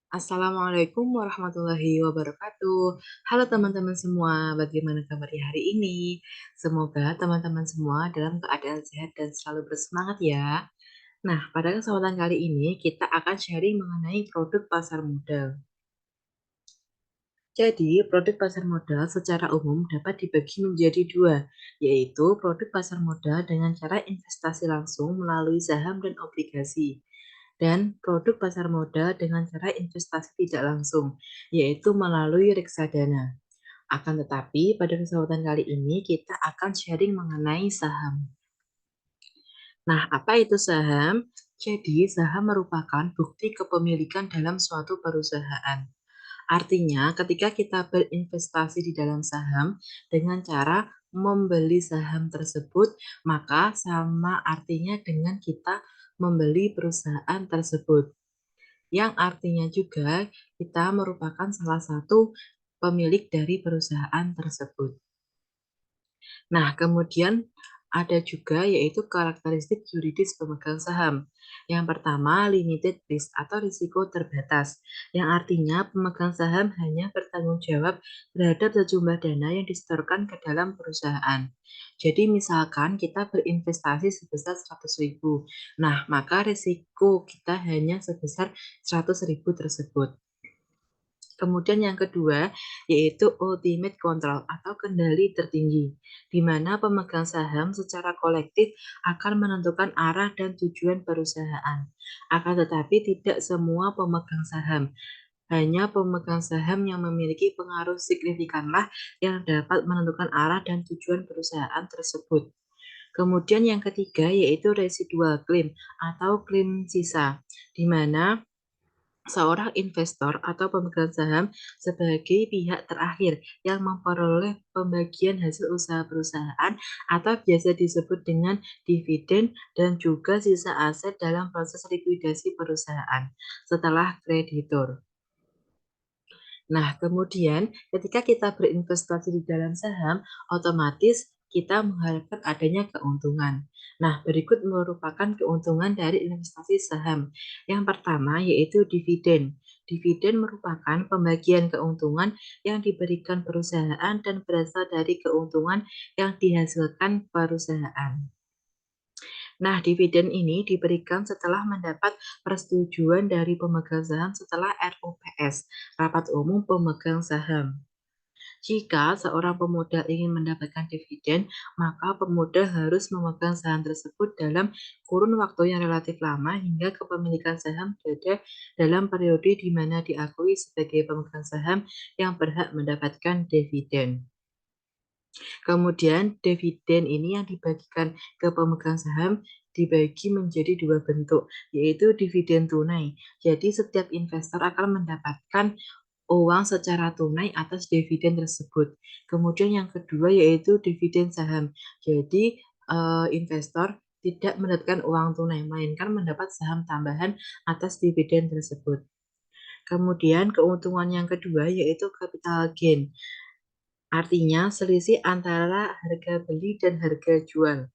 Assalamualaikum warahmatullahi wabarakatuh. Halo teman-teman semua, bagaimana kabarnya hari ini? Semoga teman-teman semua dalam keadaan sehat dan selalu bersemangat ya. Nah, pada kesempatan kali ini kita akan sharing mengenai produk pasar modal. Jadi, produk pasar modal secara umum dapat dibagi menjadi dua, yaitu produk pasar modal dengan cara investasi langsung melalui saham dan obligasi, dan produk pasar modal dengan cara investasi tidak langsung, yaitu melalui reksadana. Akan tetapi, pada kesempatan kali ini kita akan sharing mengenai saham. Nah, apa itu saham? Jadi, saham merupakan bukti kepemilikan dalam suatu perusahaan. Artinya, ketika kita berinvestasi di dalam saham dengan cara membeli saham tersebut, maka sama artinya dengan kita membeli perusahaan tersebut. Yang artinya juga kita merupakan salah satu pemilik dari perusahaan tersebut. Nah, kemudian ada juga yaitu karakteristik yuridis pemegang saham. Yang pertama, limited risk atau risiko terbatas, yang artinya pemegang saham hanya bertanggung jawab terhadap sejumlah dana yang disetorkan ke dalam perusahaan. Jadi misalkan kita berinvestasi sebesar 100.000. Nah, maka risiko kita hanya sebesar 100.000 tersebut. Kemudian yang kedua, yaitu ultimate control atau kendali tertinggi, di mana pemegang saham secara kolektif akan menentukan arah dan tujuan perusahaan. Akan tetapi tidak semua pemegang saham, hanya pemegang saham yang memiliki pengaruh signifikanlah yang dapat menentukan arah dan tujuan perusahaan tersebut. Kemudian yang ketiga yaitu residual claim atau klaim sisa, di mana seorang investor atau pemegang saham sebagai pihak terakhir yang memperoleh pembagian hasil usaha perusahaan atau biasa disebut dengan dividen dan juga sisa aset dalam proses likuidasi perusahaan setelah kreditur. Nah, kemudian ketika kita berinvestasi di dalam saham, otomatis kita mengharapkan adanya keuntungan. Nah, berikut merupakan keuntungan dari investasi saham. Yang pertama yaitu dividen. Dividen merupakan pembagian keuntungan yang diberikan perusahaan dan berasal dari keuntungan yang dihasilkan perusahaan. Nah, dividen ini diberikan setelah mendapat persetujuan dari pemegang saham setelah RUPS, Rapat Umum Pemegang Saham. Jika seorang pemodal ingin mendapatkan dividen, maka pemodal harus memegang saham tersebut dalam kurun waktu yang relatif lama hingga kepemilikan saham berada dalam periode di mana diakui sebagai pemegang saham yang berhak mendapatkan dividen. Kemudian dividen ini yang dibagikan ke pemegang saham dibagi menjadi dua bentuk, yaitu dividen tunai. Jadi setiap investor akan mendapatkan uang secara tunai atas dividen tersebut. Kemudian yang kedua yaitu dividen saham. Jadi investor tidak mendapatkan uang tunai, melainkan mendapat saham tambahan atas dividen tersebut. Kemudian keuntungan yang kedua yaitu capital gain. Artinya selisih antara harga beli dan harga jual.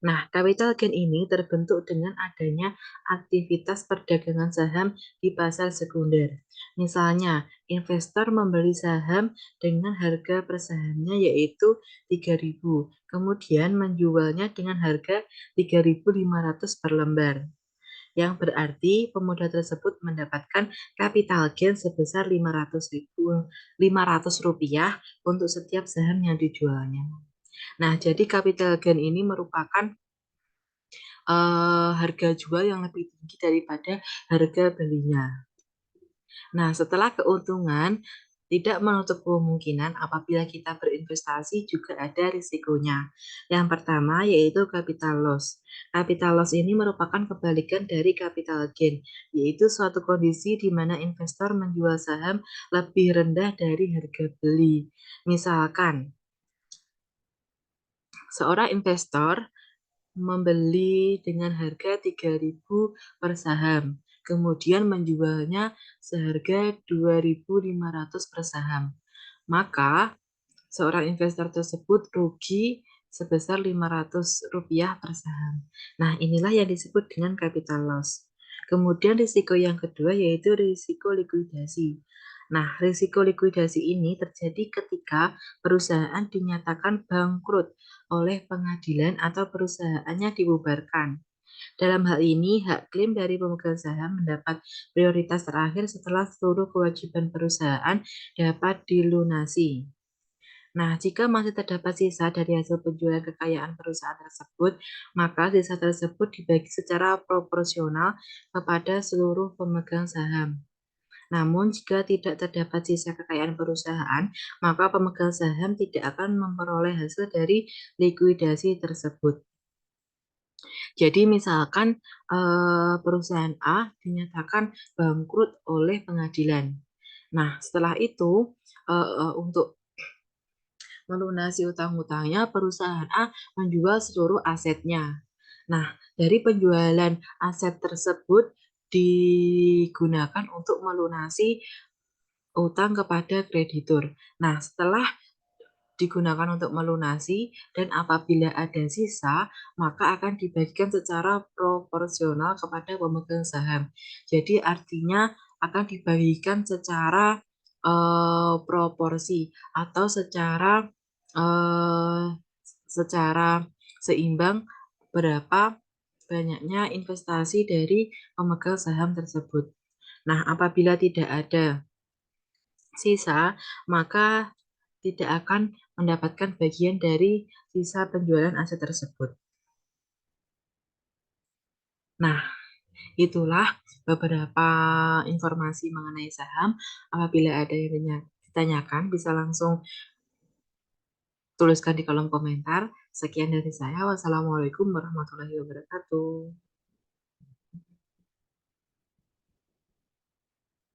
Nah, capital gain ini terbentuk dengan adanya aktivitas perdagangan saham di pasar sekunder. Misalnya, investor membeli saham dengan harga per sahamnya yaitu 3.000, kemudian menjualnya dengan harga 3.500 per lembar. Yang berarti pemodal tersebut mendapatkan capital gain sebesar 500 rupiah untuk setiap saham yang dijualnya. Nah, jadi capital gain ini merupakan harga jual yang lebih tinggi daripada harga belinya. Nah, setelah keuntungan, tidak menutup kemungkinan apabila kita berinvestasi juga ada risikonya. Yang pertama yaitu capital loss. Capital loss ini merupakan kebalikan dari capital gain, yaitu suatu kondisi di mana investor menjual saham lebih rendah dari harga beli. Misalkan, seorang investor membeli dengan harga 3.000 per saham, kemudian menjualnya seharga 2.500 per saham. Maka seorang investor tersebut rugi sebesar 500 rupiah per saham. Nah, inilah yang disebut dengan capital loss. Kemudian risiko yang kedua yaitu risiko likuidasi. Nah, risiko likuidasi ini terjadi ketika perusahaan dinyatakan bangkrut oleh pengadilan atau perusahaannya dibubarkan. Dalam hal ini, hak klaim dari pemegang saham mendapat prioritas terakhir setelah seluruh kewajiban perusahaan dapat dilunasi. Nah, jika masih terdapat sisa dari hasil penjualan kekayaan perusahaan tersebut, maka sisa tersebut dibagi secara proporsional kepada seluruh pemegang saham. Namun, jika tidak terdapat sisa kekayaan perusahaan, maka pemegang saham tidak akan memperoleh hasil dari likuidasi tersebut. Jadi, misalkan perusahaan A dinyatakan bangkrut oleh pengadilan. Nah, setelah itu, untuk melunasi utang-hutangnya, perusahaan A menjual seluruh asetnya. Nah, dari penjualan aset tersebut digunakan untuk melunasi utang kepada kreditur. Nah, setelah digunakan untuk melunasi dan apabila ada sisa, maka akan dibagikan secara proporsional kepada pemegang saham. Jadi artinya akan dibagikan secara proporsi atau eh, secara seimbang berapa banyaknya investasi dari pemegang saham tersebut. Nah, apabila tidak ada sisa, maka tidak akan mendapatkan bagian dari sisa penjualan aset tersebut. Nah, itulah beberapa informasi mengenai saham. Apabila ada yang ditanyakan, bisa langsung tuliskan di kolom komentar. Sekian dari saya. Wassalamualaikum warahmatullahi wabarakatuh.